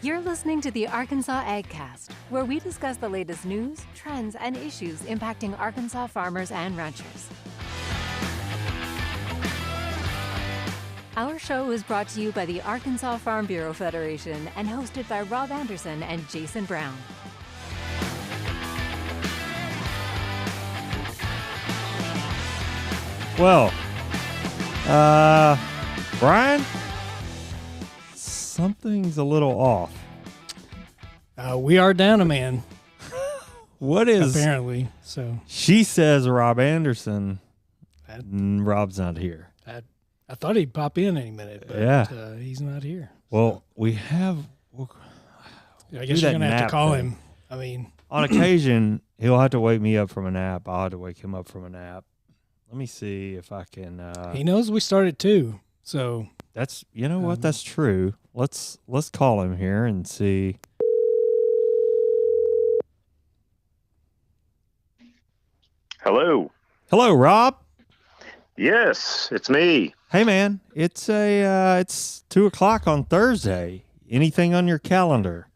You're listening to the Arkansas AgCast, where we discuss the latest news, trends, and issues impacting Arkansas farmers and ranchers. Our show is brought to you by the Arkansas Farm Bureau Federation and hosted by Rob Anderson and Jason Brown. Well, Brian, something's a little off. We are down a man. What is? Apparently, so. She says Rob Anderson. Rob's not here. I thought he'd pop in any minute, but yeah. He's not here. Well, we have. I guess you're going to have to call him. I mean, on occasion, he'll have to wake me up from a nap. I'll have to wake him up from a nap. Let me see if I can. He knows we started too, so that's what, that's true. Let's call him here and see. Hello, Rob. Yes, it's me. Hey, man, it's 2:00 on Thursday. Anything on your calendar?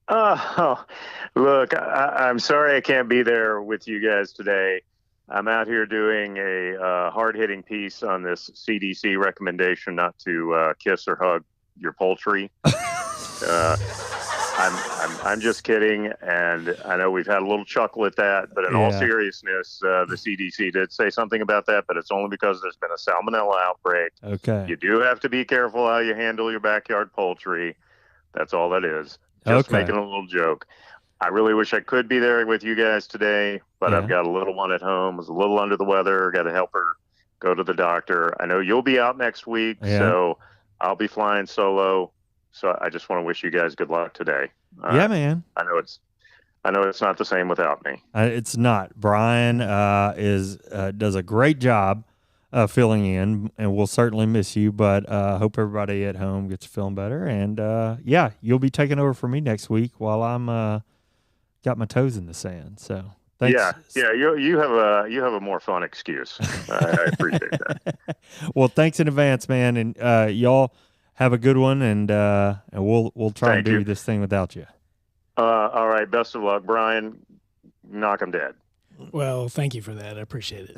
Look, I'm sorry I can't be there with you guys today. I'm out here doing a hard-hitting piece on this CDC recommendation not to kiss or hug your poultry. I'm just kidding, and I know we've had a little chuckle at that, but in all seriousness, the CDC did say something about that, but it's only because there's been a salmonella outbreak. Okay. You do have to be careful how you handle your backyard poultry. That's all that is. Just making a little joke. I really wish I could be there with you guys today, but I've got a little one at home, was a little under the weather, got to help her go to the doctor. I know you'll be out next week, so I'll be flying solo. So I just want to wish you guys good luck today. Yeah, man. I know it's not the same without me. It's not. Brian does a great job filling in, and we'll certainly miss you. But hope everybody at home gets feeling better. And you'll be taking over for me next week while I'm got my toes in the sand. So thanks. Yeah. You have a more fun excuse. I appreciate that. Well, thanks in advance, man, and y'all. Have a good one, and we'll try and do this thing without you. All right. Best of luck, Brian. Knock him dead. Well, thank you for that. I appreciate it.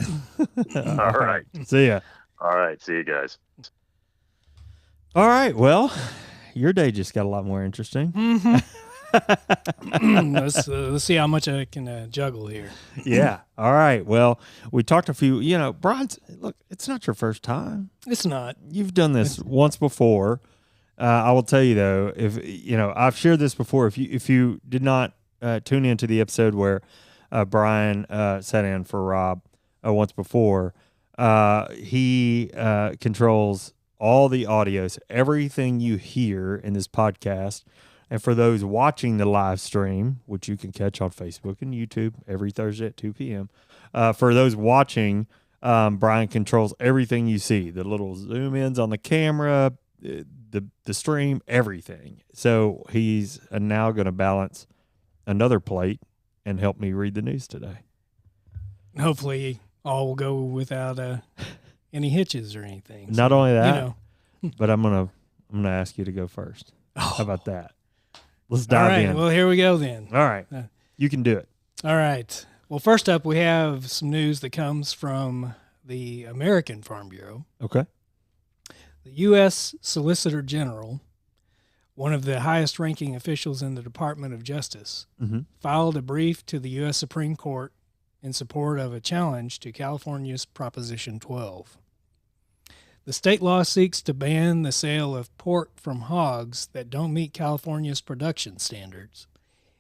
All right. See ya. All right. See you guys. All right. Well, your day just got a lot more interesting. Mm-hmm. Let's see how much I can juggle here. Yeah. All right. Well, we talked a few. Brian, look, it's not your first time. It's not. You've done this once before. I will tell you though, if I've shared this before. If you did not tune into the episode where Brian sat in for Rob once before, he controls all the audios, everything you hear in this podcast. And for those watching the live stream, which you can catch on Facebook and YouTube every Thursday at 2 p.m., for those watching, Brian controls everything you see, the little zoom ins on the camera, the stream, everything. So he's now going to balance another plate and help me read the news today. Hopefully all will go without any hitches or anything. Not only that, but I'm gonna ask you to go first. How about that? Let's dive in. Well, here we go then. All right. You can do it. All right. Well, first up, we have some news that comes from the American Farm Bureau. Okay. The U.S. Solicitor General, one of the highest-ranking officials in the Department of Justice, filed a brief to the U.S. Supreme Court in support of a challenge to California's Proposition 12. The state law seeks to ban the sale of pork from hogs that don't meet California's production standards,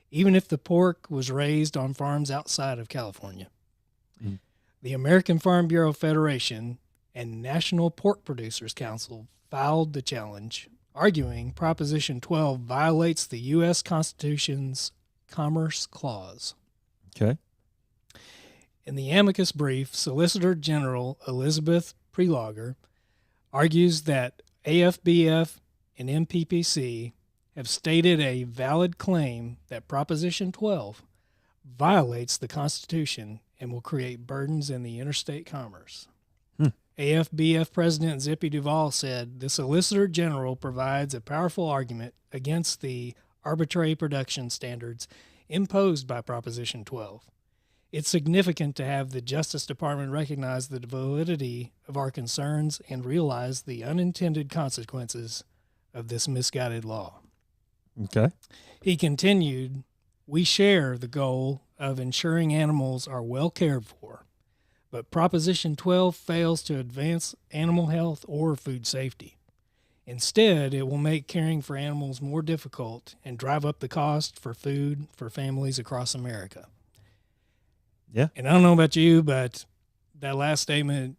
even if the pork was raised on farms outside of California. The American Farm Bureau Federation and National Pork Producers Council filed the challenge, arguing Proposition 12 violates the U.S. Constitution's Commerce Clause. Okay. In the amicus brief, Solicitor General Elizabeth Prelogger argues that AFBF and MPPC have stated a valid claim that Proposition 12 violates the Constitution and will create burdens in the interstate commerce. Hmm. AFBF President Zippy Duvall said, the Solicitor General provides a powerful argument against the arbitrary production standards imposed by Proposition 12. It's significant to have the Justice Department recognize the validity of our concerns and realize the unintended consequences of this misguided law. Okay. He continued, we share the goal of ensuring animals are well cared for, but Proposition 12 fails to advance animal health or food safety. Instead, it will make caring for animals more difficult and drive up the cost for food for families across America. Yeah. And I don't know about you, but that last statement,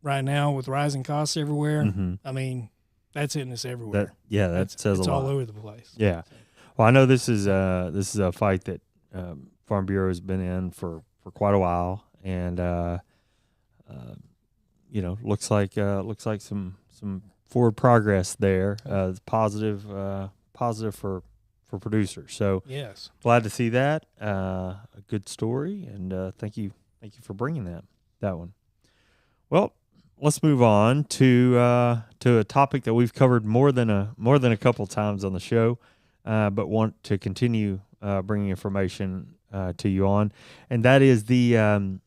right now with rising costs everywhere, I mean, that's hitting us everywhere. That says a lot. It's all over the place. Yeah. Well, I know this is a fight that Farm Bureau has been in for quite a while, and looks like some forward progress there. It's positive for producers. So yes, glad to see that. A good story, and thank you for bringing that one. Well, let's move on to a topic that we've covered more than a couple times on the show, but want to continue bringing information to you on, and that is the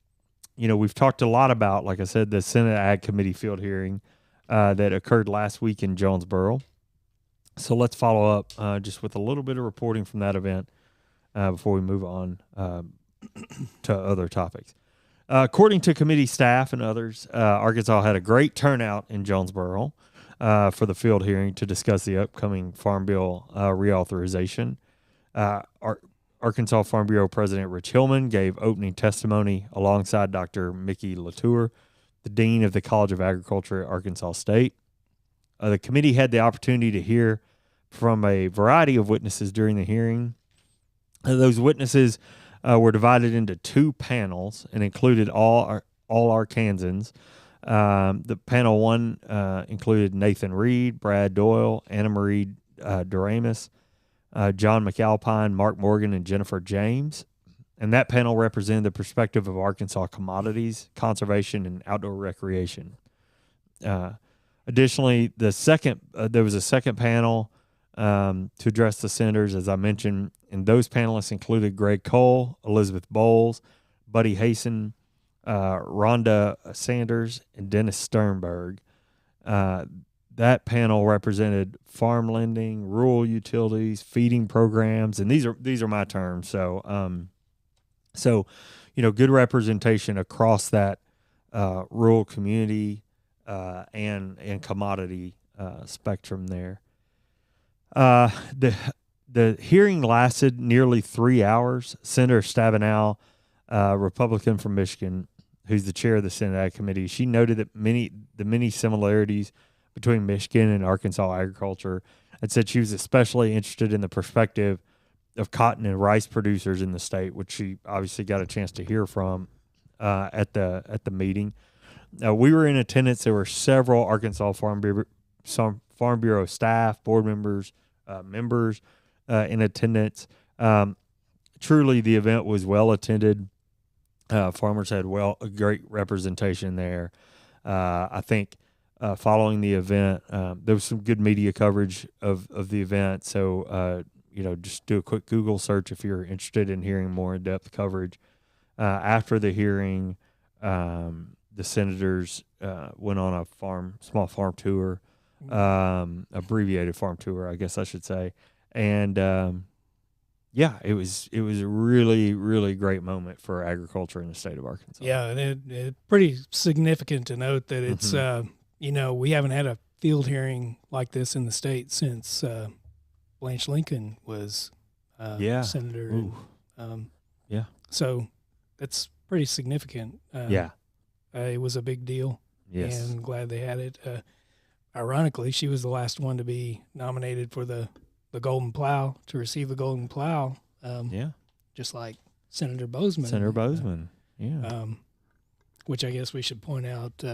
we've talked a lot about, like I said, the Senate Ag Committee field hearing that occurred last week in Jonesboro. So let's follow up just with a little bit of reporting from that event before we move on to other topics. According to committee staff and others, Arkansas had a great turnout in Jonesboro for the field hearing to discuss the upcoming Farm Bill reauthorization. Arkansas Farm Bureau President Rich Hillman gave opening testimony alongside Dr. Mickey Latour, the Dean of the College of Agriculture at Arkansas State. The committee had the opportunity to hear from a variety of witnesses during the hearing. Those witnesses were divided into two panels and included all Arkansans. The panel one included Nathan Reed, Brad Doyle, Anna Marie Doremus, John McAlpine, Mark Morgan, and Jennifer James. And that panel represented the perspective of Arkansas commodities, conservation, and outdoor recreation. Additionally, there was a second panel to address the senators, as I mentioned, and those panelists included Greg Cole, Elizabeth Bowles, Buddy Hasten, Rhonda Sanders, and Dennis Sternberg. That panel represented farm lending, rural utilities, feeding programs, and these are my terms. So, good representation across that rural community and commodity spectrum there. The hearing lasted nearly 3 hours. Senator Stabenow, Republican from Michigan, who's the chair of the Senate Ag Committee, she noted that many similarities between Michigan and Arkansas agriculture, and said she was especially interested in the perspective of cotton and rice producers in the state, which she obviously got a chance to hear from at the meeting. We were in attendance. There were several Arkansas Farm Bureau staff, board members, members in attendance. Truly, the event was well attended. Farmers had a great representation there. I think following the event, there was some good media coverage of the event. So, just do a quick Google search if you're interested in hearing more in-depth coverage. After the hearing, the senators went on a small farm tour, abbreviated farm tour, I guess I should say. And it was a really, really great moment for agriculture in the state of Arkansas. Yeah, and it's pretty significant to note that it's, we haven't had a field hearing like this in the state since Blanche Lincoln was senator. So that's pretty significant. It was a big deal. Yes. And glad they had it. Ironically, she was the last one to be nominated for the Golden Plow, to receive the Golden Plow. Just like Senator Bozeman. Senator Bozeman, which I guess we should point out,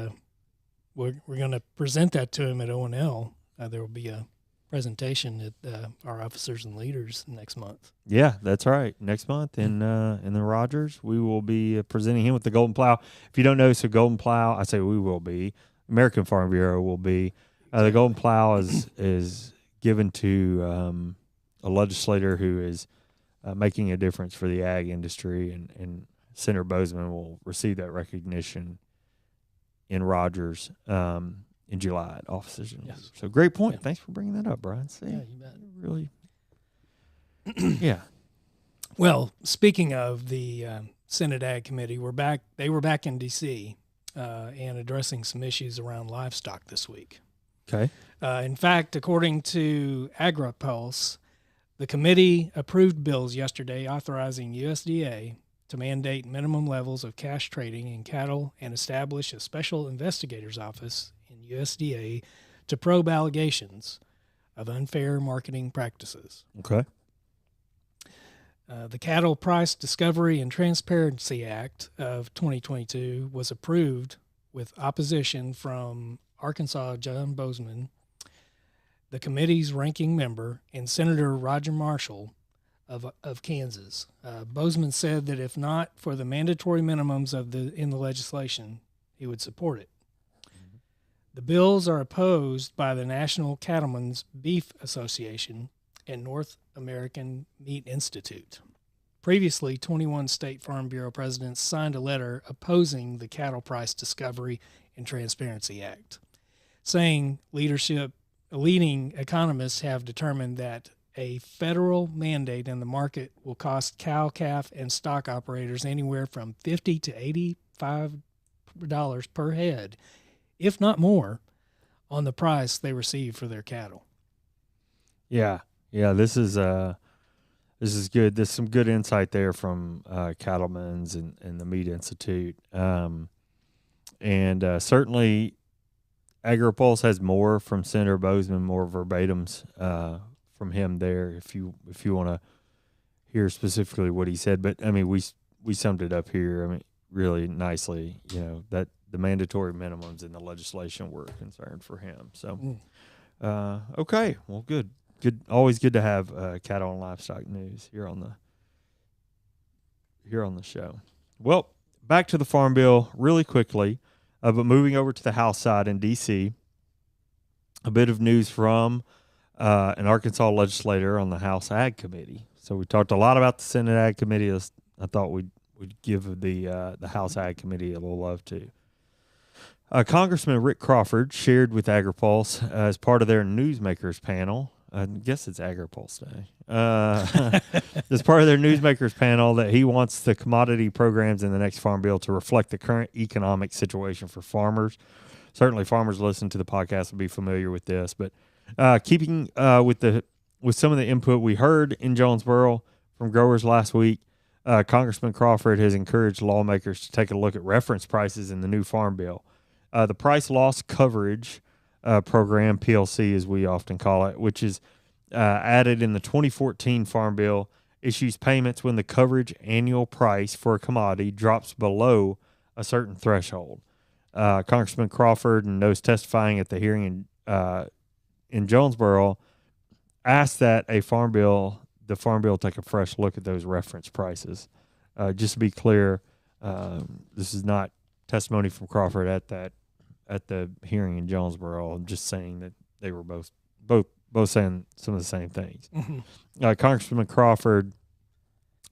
we're going to present that to him at O&L. There will be a presentation at our officers and leaders next month. Yeah, that's right. Next month in the Rogers, we will be presenting him with the Golden Plow. If you don't know, so Golden Plow, I say we will be. American Farm Bureau will be. The Golden Plow is given to a legislator who is making a difference for the ag industry, and Senator Bozeman will receive that recognition in Rogers in July at officers. Yes. So great point. Yeah. Thanks for bringing that up, Brian. See, yeah, you bet. Really. Yeah. Well, speaking of the Senate Ag Committee, they were back in D.C. And addressing some issues around livestock this week. Okay. In fact, according to AgriPulse, the committee approved bills yesterday authorizing USDA to mandate minimum levels of cash trading in cattle and establish a special investigator's office in USDA to probe allegations of unfair marketing practices. Okay. The Cattle Price Discovery and Transparency Act of 2022 was approved with opposition from Arkansas John Bozeman, the committee's ranking member, and Senator Roger Marshall of Kansas. Bozeman said that if not for the mandatory minimums in the legislation, he would support it. Mm-hmm. The bills are opposed by the National Cattlemen's Beef Association and North American Meat Institute. Previously, 21 State Farm Bureau presidents signed a letter opposing the Cattle Price Discovery and Transparency Act, saying leading economists have determined that a federal mandate in the market will cost cow, calf, and stock operators anywhere from $50 to $85 per head, if not more, on the price they receive for their cattle. Yeah. Yeah, this is good. There's some good insight there from Cattlemen's and the Meat Institute, and certainly AgriPulse has more from Senator Bozeman, more verbatims from him there. If you want to hear specifically what he said, but I mean we summed it up here. I mean really nicely. You know that the mandatory minimums in the legislation were a concern for him. So, okay, well, good. Good, always good to have cattle and livestock news here on the show. Well, back to the Farm Bill really quickly, but moving over to the House side in D.C., a bit of news from an Arkansas legislator on the House Ag Committee. So we talked a lot about the Senate Ag Committee. I thought we'd give the House Ag Committee a little love too. Congressman Rick Crawford shared with AgriPulse as part of their Newsmakers panel. I guess it's AgriPulse Day. As part of their Newsmakers panel, that he wants the commodity programs in the next Farm Bill to reflect the current economic situation for farmers. Certainly, farmers listening to the podcast will be familiar with this. But keeping with some of the input we heard in Jonesboro from growers last week, Congressman Crawford has encouraged lawmakers to take a look at reference prices in the new Farm Bill. The price loss coverage program, PLC as we often call it, which is added in the 2014 Farm Bill, issues payments when the coverage annual price for a commodity drops below a certain threshold. Congressman Crawford and those testifying at the hearing in Jonesboro asked that the Farm Bill take a fresh look at those reference prices. Just to be clear, this is not testimony from Crawford at the hearing in Jonesboro. I'm just saying that they were both saying some of the same things. Mm-hmm. Congressman Crawford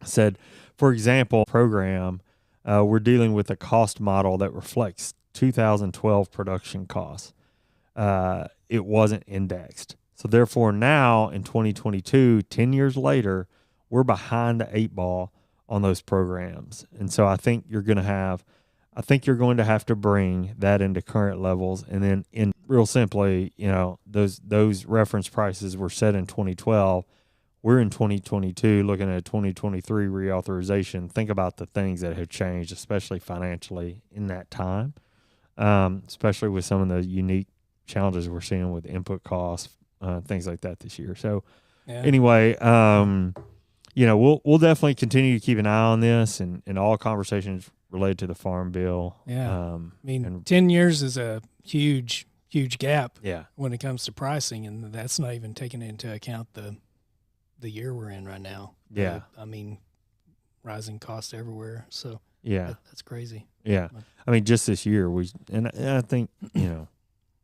said, for example, program, we're dealing with a cost model that reflects 2012 production costs. It wasn't indexed. So therefore now in 2022, 10 years later, we're behind the 8 ball on those programs. And so I think you're going to have to bring that into current levels. And then in real simply, those reference prices were set in 2012. We're in 2022 looking at a 2023 reauthorization. Think about the things that have changed, especially financially in that time, especially with some of the unique challenges we're seeing with input costs, things like that this year. So anyway, we'll definitely continue to keep an eye on this and all conversations related to the Farm Bill. Yeah. 10 years is a huge huge gap Yeah. when it comes to pricing, and that's not even taking into account the year we're in right now. Yeah. I mean, rising costs everywhere. So Yeah. that's crazy. Yeah. I mean, just this year and I think,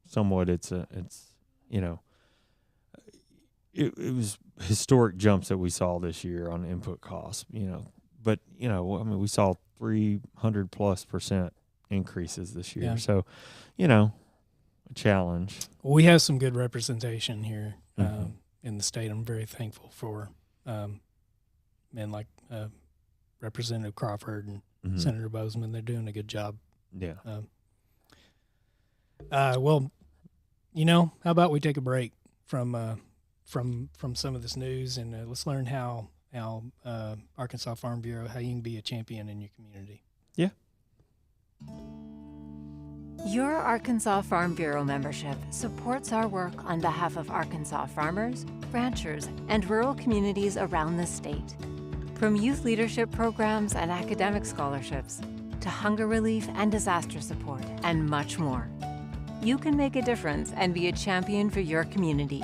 somewhat it's it was historic jumps that we saw this year on input costs, but I mean, we saw 300+% increases this year. Yeah. So, a challenge. Well, we have some good representation here Mm-hmm. in the state. I'm very thankful for men like Representative Crawford and Mm-hmm. Senator Bozeman. They're doing a good job. Yeah. Well, how about we take a break from some of this news, and let's learn how Arkansas Farm Bureau, how you can be a champion in your community. Yeah. Your Arkansas Farm Bureau membership supports our work on behalf of Arkansas farmers, ranchers, and rural communities around the state. From youth leadership programs and academic scholarships to hunger relief and disaster support, and much more. You can make a difference and be a champion for your community.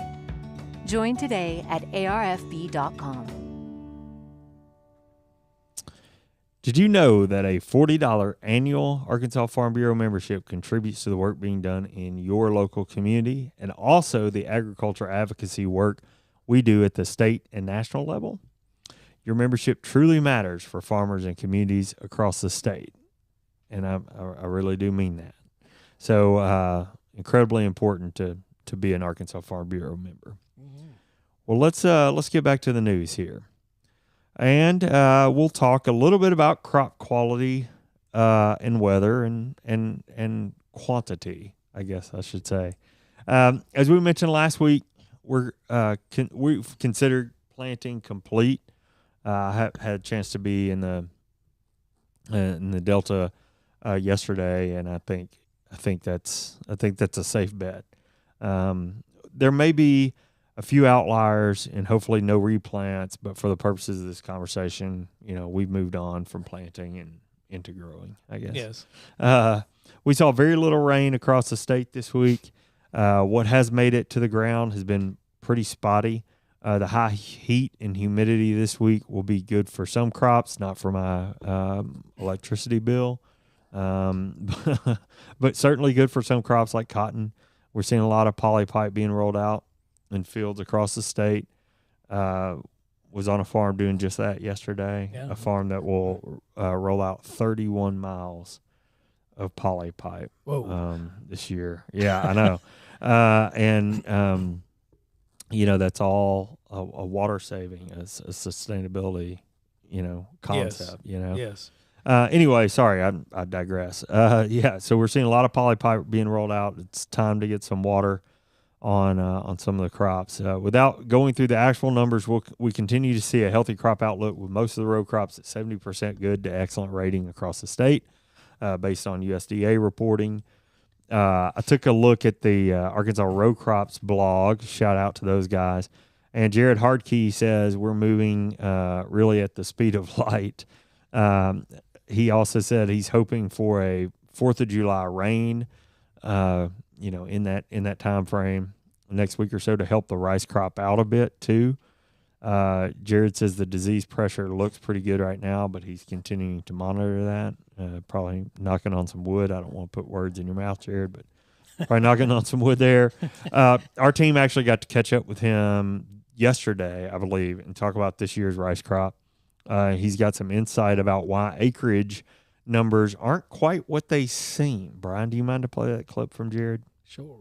Join today at arfb.com. Did you know that a $40 annual Arkansas Farm Bureau membership contributes to the work being done in your local community and also the agriculture advocacy work we do at the state and national level? Your membership truly matters for farmers and communities across the state, and I really do mean that. So incredibly important to be an Arkansas Farm Bureau member. Mm-hmm. Well, let's get back to the news here. And we'll talk a little bit about crop quality and weather and quantity, I guess I should say. As we mentioned last week, we've considered planting complete. I had a chance to be in the Delta yesterday, and I think that's a safe bet. There may be a few outliers and hopefully no replants, but for the purposes of this conversation, we've moved on from planting and into growing, I guess. Yes. We saw very little rain across the state this week. What has made it to the ground has been pretty spotty. The high heat and humidity this week will be good for some crops, not for my electricity bill, but certainly good for some crops like cotton. We're seeing a lot of polypipe being rolled out in fields across the state. Was on a farm doing just that yesterday, a farm that will roll out 31 miles of polypipe this year. Yeah, I know. That's all a water saving, a sustainability, concept. Yes. Anyway, sorry, I digress. So we're seeing a lot of polypipe being rolled out. It's time to get some water on some of the crops. Without going through the actual numbers, we continue to see a healthy crop outlook with most of the row crops at 70% good to excellent rating across the state, based on USDA reporting. I took a look at the Arkansas Row Crops blog. Shout out to those guys. And Jared Hardkey says we're moving really at the speed of light. He also said he's hoping for a 4th of July rain, in that time frame next week or so to help the rice crop out a bit too. Jared says the disease pressure looks pretty good right now, but he's continuing to monitor that. Probably knocking on some wood. I don't want to put words in your mouth, Jared, but probably knocking on some wood there. Our team actually got to catch up with him yesterday, I believe, and talk about this year's rice crop. He's got some insight about why acreage numbers aren't quite what they seem. Brian, do you mind to play that clip from Jared? Sure.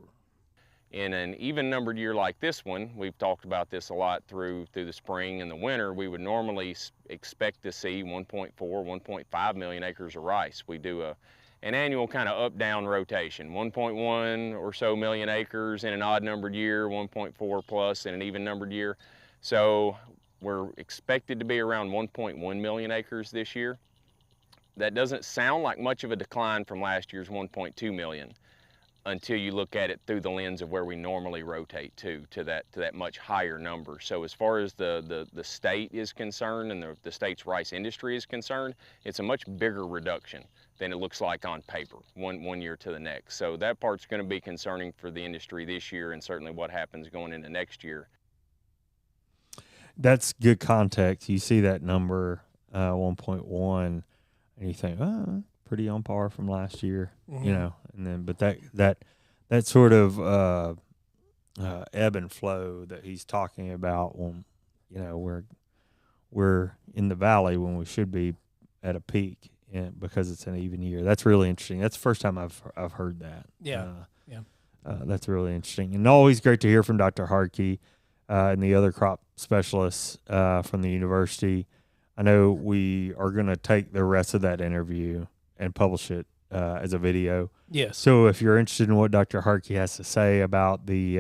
In an even numbered year like this one, we've talked about this a lot through the spring and the winter, we would normally expect to see 1.4, 1.5 million acres of rice. We do an annual kind of up-down rotation, 1.1 or so million acres in an odd numbered year, 1.4 plus in an even numbered year. So we're expected to be around 1.1 million acres this year. That doesn't sound like much of a decline from last year's 1.2 million. until you look at it through the lens of where we normally rotate to that much higher number. So as far as the state is concerned and the state's rice industry is concerned, it's a much bigger reduction than it looks like on paper one year to the next. So that part's going to be concerning for the industry this year, and certainly what happens going into next year. That's good context. You see that number 1.1 and you think, oh, pretty on par from last year, you know, and then, but that sort of ebb and flow that he's talking about when, you know, we're in the valley when we should be at a peak, and because it's an even year. That's really interesting. That's the first time I've heard that. Yeah. That's really interesting, and always great to hear from Dr. Harkey and the other crop specialists from the university. I know we are going to take the rest of that interview and publish it as a video. Yes. So if you're interested in what Dr. Harkey has to say about the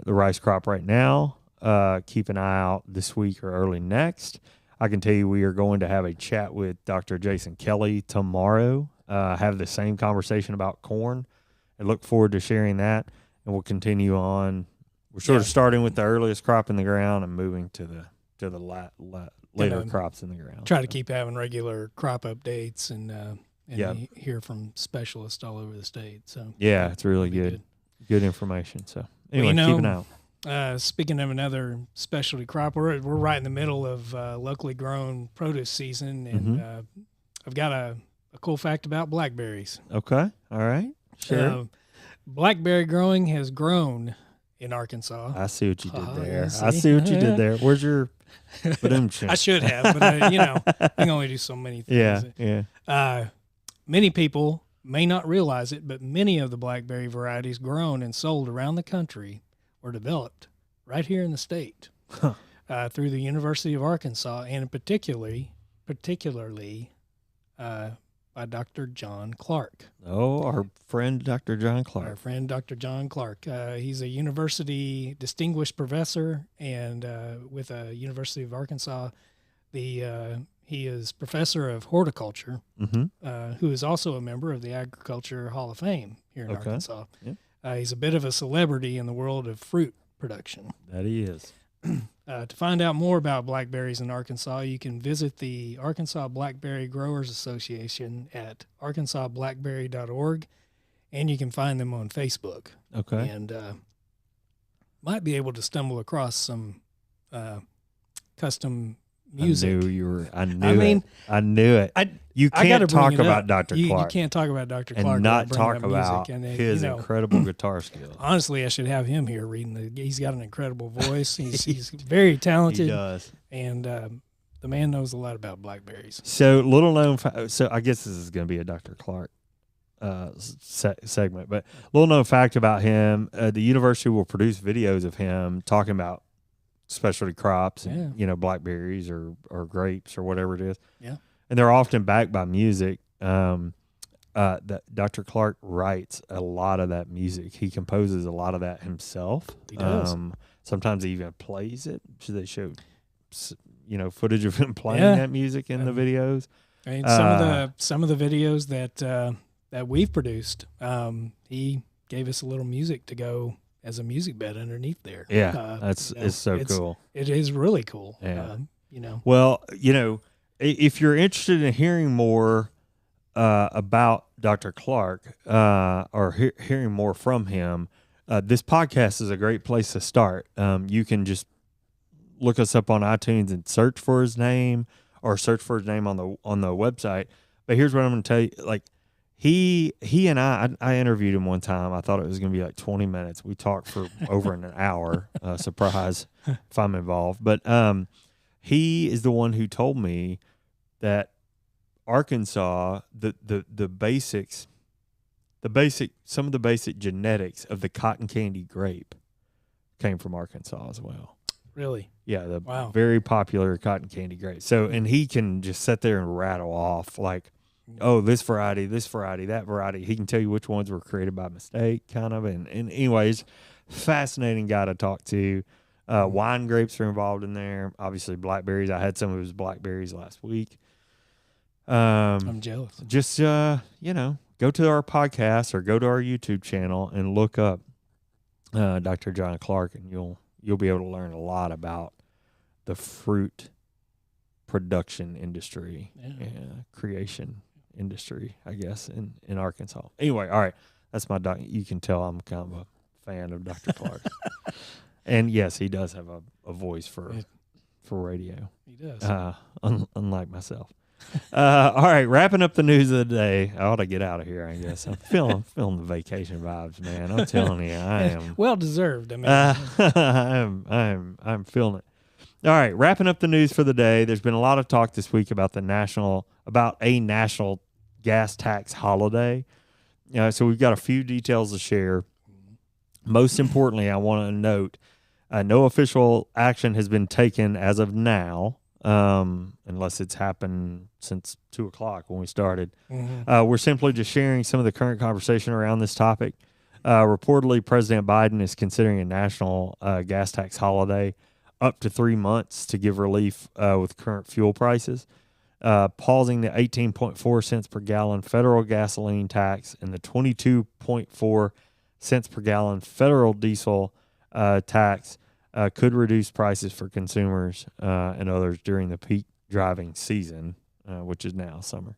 rice crop right now, keep an eye out this week or early next. I can tell you we are going to have a chat with Dr. Jason Kelly tomorrow. Have the same conversation about corn, and look forward to sharing that. And we'll continue on. We're sort of starting with the earliest crop in the ground and moving to the later crops in the ground. Try to keep having regular crop updates and hear from specialists all over the state. So yeah, it's really good information. So anyway, well, keep an eye out. Speaking of another specialty crop, we're right in the middle of locally grown produce season, and I've got a cool fact about blackberries. Okay, all right, sure. Blackberry growing has grown in Arkansas. I see what you did there. I see what you did there. Where's your I should have, but you know, I can only do so many things. Yeah. Many people may not realize it, but many of the blackberry varieties grown and sold around the country were developed right here in the state through the University of Arkansas, and particularly by Dr. John Clark. Oh, our friend Dr. John Clark. Our friend Dr. John Clark. He's a university distinguished professor, and with a University of Arkansas, he is professor of horticulture, who is also a member of the Agriculture Hall of Fame here in Arkansas. Yeah. He's a bit of a celebrity in the world of fruit production. That he is. To find out more about blackberries in Arkansas, you can visit the Arkansas Blackberry Growers Association at arkansasblackberry.org, and you can find them on Facebook. Okay. And might be able to stumble across some custom music. I knew it. You can't talk about Dr. Clark. You can't talk about Dr. Clark and not talk about his incredible guitar skills. Honestly, I should have him here reading. He's got an incredible voice. He's very talented. He does. And the man knows a lot about blackberries. So little known. So I guess this is going to be a Dr. Clark segment, but little known fact about him: the university will produce videos of him talking about specialty crops and blackberries or grapes or whatever it is. Yeah. And they're often backed by music. That Dr. Clark writes a lot of that music. He composes a lot of that himself. He does. Sometimes he even plays it. So they show, footage of him playing that music in the videos. I mean, some of the videos that we've produced, he gave us a little music to go as a music bed underneath there. Yeah, it's so cool. It is really cool. Yeah. Well, if you're interested in hearing more about Dr. Clark or hearing more from him, this podcast is a great place to start. You can just look us up on iTunes and search for his name, or search for his name on the website. But here's what I'm going to tell you: like he and I interviewed him one time. I thought it was going to be like 20 minutes. We talked for over an hour. Surprise if I'm involved, but he is the one who told me that Arkansas, the basics, some of the basic genetics of the cotton candy grape came from Arkansas as well. Really? Yeah, very popular cotton candy grape. So, and he can just sit there and rattle off like, oh, this variety, that variety. He can tell you which ones were created by mistake, kind of. And anyways, fascinating guy to talk to. Wine grapes are involved in there. Obviously, blackberries. I had some of his blackberries last week. I'm jealous. Just, go to our podcast or go to our YouTube channel and look up Dr. John Clark, and you'll be able to learn a lot about the fruit production industry, creation industry, I guess, in Arkansas. Anyway, all right, that's my doc. You can tell I'm kind of a fan of Dr. Clark. And yes, he does have a voice for radio. He does. Unlike myself. All right, wrapping up the news of the day. I ought to get out of here, I guess. I'm feeling the vacation vibes, man. I'm telling you, I am. Well deserved. I mean, I'm feeling it. All right, wrapping up the news for the day. There's been a lot of talk this week about a national gas tax holiday. So we've got a few details to share. Most importantly, I want to note no official action has been taken as of now, unless it's happened since 2:00 when we started. We're simply just sharing some of the current conversation around this topic. Reportedly, President Biden is considering a national gas tax holiday up to 3 months to give relief with current fuel prices, pausing the 18.4 cents per gallon federal gasoline tax and the 22.4 cents per gallon federal diesel tax could reduce prices for consumers and others during the peak driving season, which is now summer.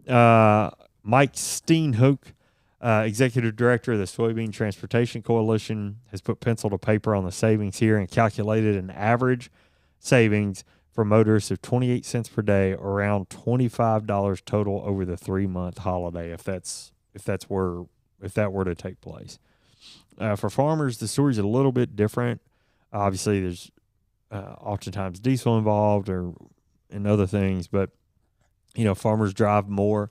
Mike Steenhoek, executive director of the Soybean Transportation Coalition, has put pencil to paper on the savings here and calculated an average savings for motorists of 28 cents per day, around $25 total over the 3-month holiday, if that were to take place. For farmers, the story's a little bit different. Obviously, there's oftentimes diesel involved and other things, but farmers drive more,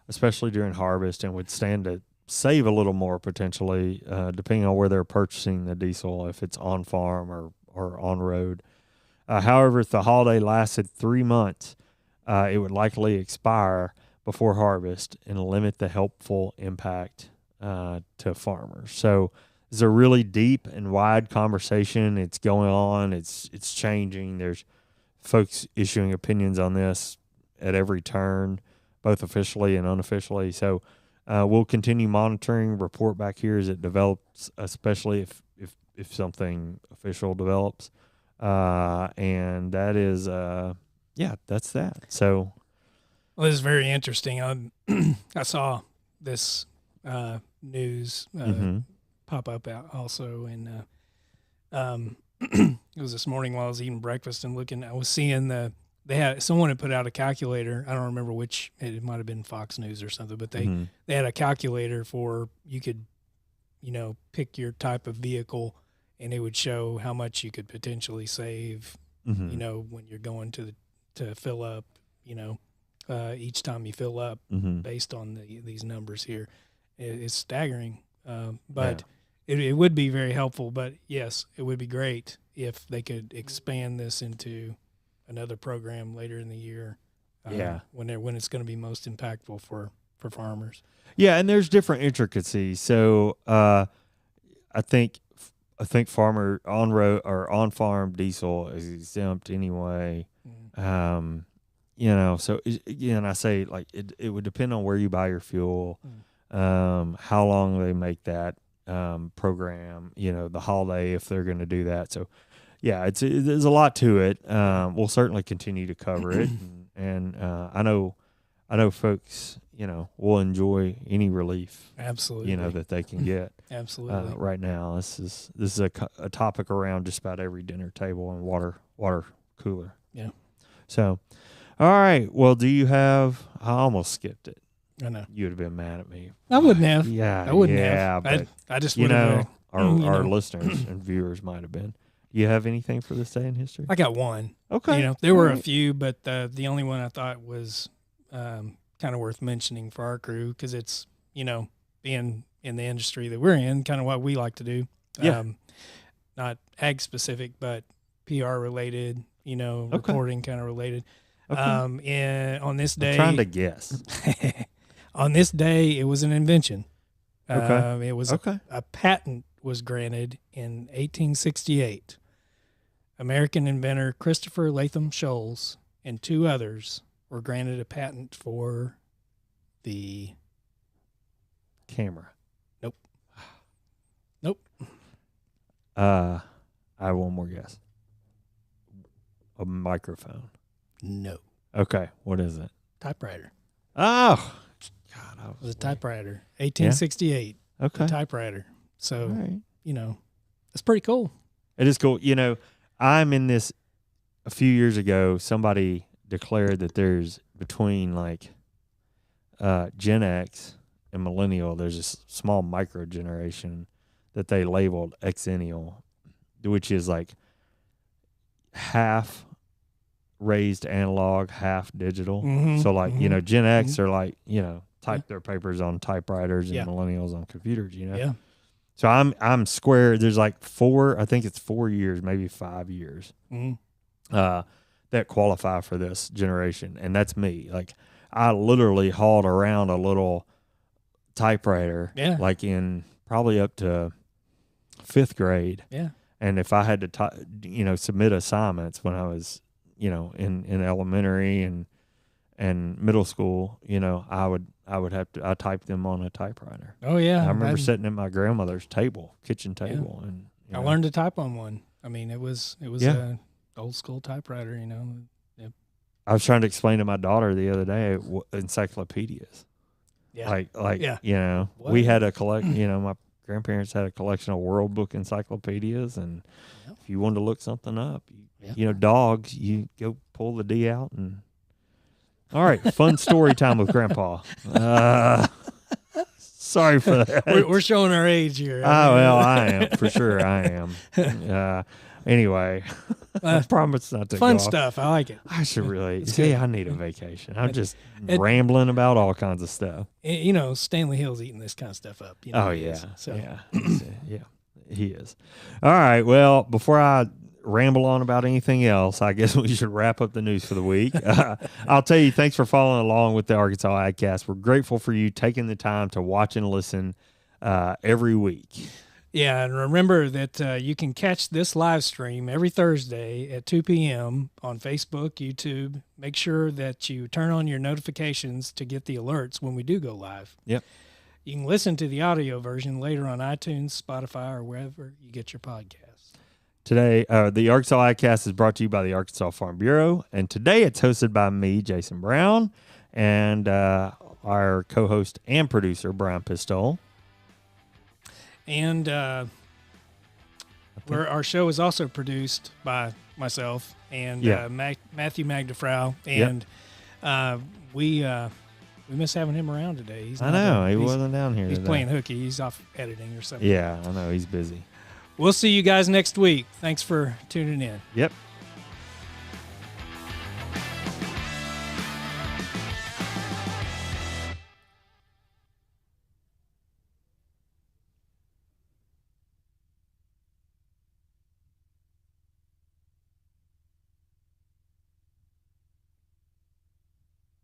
especially during harvest, and would stand to save a little more potentially, depending on where they're purchasing the diesel, if it's on farm or on road. However, if the holiday lasted 3 months, it would likely expire before harvest and limit the helpful impact to farmers. So it's a really deep and wide conversation. It's going on. It's changing. There's folks issuing opinions on this at every turn, both officially and unofficially. So we'll continue monitoring, report back here as it develops, especially if something official develops. And that is, that's that. So, well, this is very interesting. I saw this news pop up out also, and it was this morning while I was eating breakfast and looking. I was seeing someone had put out a calculator. I don't remember which. It might have been Fox News or something, but they had a calculator for you could, pick your type of vehicle, and it would show how much you could potentially save, when you're going to fill up, each time you fill up based on these numbers here. It's staggering, but it would be very helpful. But, yes, it would be great if they could expand this into another program later in the year when it's going to be most impactful for farmers. Yeah, and there's different intricacies. So I think farmer on road or on farm diesel is exempt anyway. So again, I say like it would depend on where you buy your fuel, how long they make that program, the holiday, if they're going to do that. So yeah, there's a lot to it. We'll certainly continue to cover it, and I know folks, will enjoy any relief, absolutely, that they can get. Absolutely. Right now, this is a topic around just about every dinner table and water cooler. Yeah. So, all right. Well, do you have? I almost skipped it. I know. You would have been mad at me. I wouldn't have. Yeah, I wouldn't have. But I just would have. Our listeners and viewers might have been. Do you have anything for this day in history? I got one. Okay. There were a few, but the only one I thought was kind of worth mentioning for our crew, because it's, being in the industry that we're in, kind of what we like to do. Yeah. Not ag specific, but PR related, reporting kind of related. Okay. And on this day, I'm trying to guess. On this day, it was an invention. Okay. It was a patent was granted in 1868. American inventor Christopher Latham Sholes and 2 others were granted a patent for the camera. Nope. I have one more guess. A microphone. No. Okay, what is it? Typewriter. Oh, God, It was a typewriter. 1868. okay. A typewriter. So, All right. it's pretty cool. It is cool. I'm in this. A few years ago, somebody declared that there's between like Gen X and Millennial, there's this small micro generation that they labeled Xennial, which is like half raised analog, half digital. Mm-hmm, So like, mm-hmm, Gen X mm-hmm. are like, type their papers on typewriters, and Yeah. Millennials on computers, Yeah. So I'm square. There's like 4 years, maybe 5 years. Mm-hmm. That qualify for this generation, and that's me. Like, I literally hauled around a little typewriter, like in probably up to 5th grade. Yeah. And if I had to, submit assignments when I was, in elementary and middle school, I would have to. I typed them on a typewriter. Oh yeah. I remember sitting at my grandmother's kitchen table, and I learned to type on one. I mean, it was a old school typewriter, Yep. I was trying to explain to my daughter the other day encyclopedias. Yeah. Like, we had a my grandparents had a collection of World Book encyclopedias, and if you wanted to look something up, dogs, you go pull the D out and. All right, fun story time with Grandpa. Sorry for that. We're showing our age here. Oh, well, I am. For sure, I am. Anyway, I promise not to fun go off. stuff. I like it. I should really. See, I need a vacation. I'm just rambling about all kinds of stuff. Stanley Hill's eating this kind of stuff up. Oh, yeah. So. Yeah. Yeah, he is. All right, well, before I ramble on about anything else, I guess we should wrap up the news for the week. I'll tell you, thanks for following along with the Arkansas AgCast. We're grateful for you taking the time to watch and listen every week. Yeah, and remember that you can catch this live stream every Thursday at 2 p.m. on Facebook, YouTube. Make sure that you turn on your notifications to get the alerts when we do go live. Yep. You can listen to the audio version later on iTunes, Spotify, or wherever you get your podcasts. Today, the Arkansas AgCast is brought to you by the Arkansas Farm Bureau, and today it's hosted by me, Jason Brown, and our co-host and producer, Brian Pistole. And our show is also produced by myself and Matthew Magdafrau, and we miss having him around today. I know, he wasn't down here He's today. playing hooky. He's off editing or something. Yeah, I know, he's busy. We'll see you guys next week. Thanks for tuning in. Yep.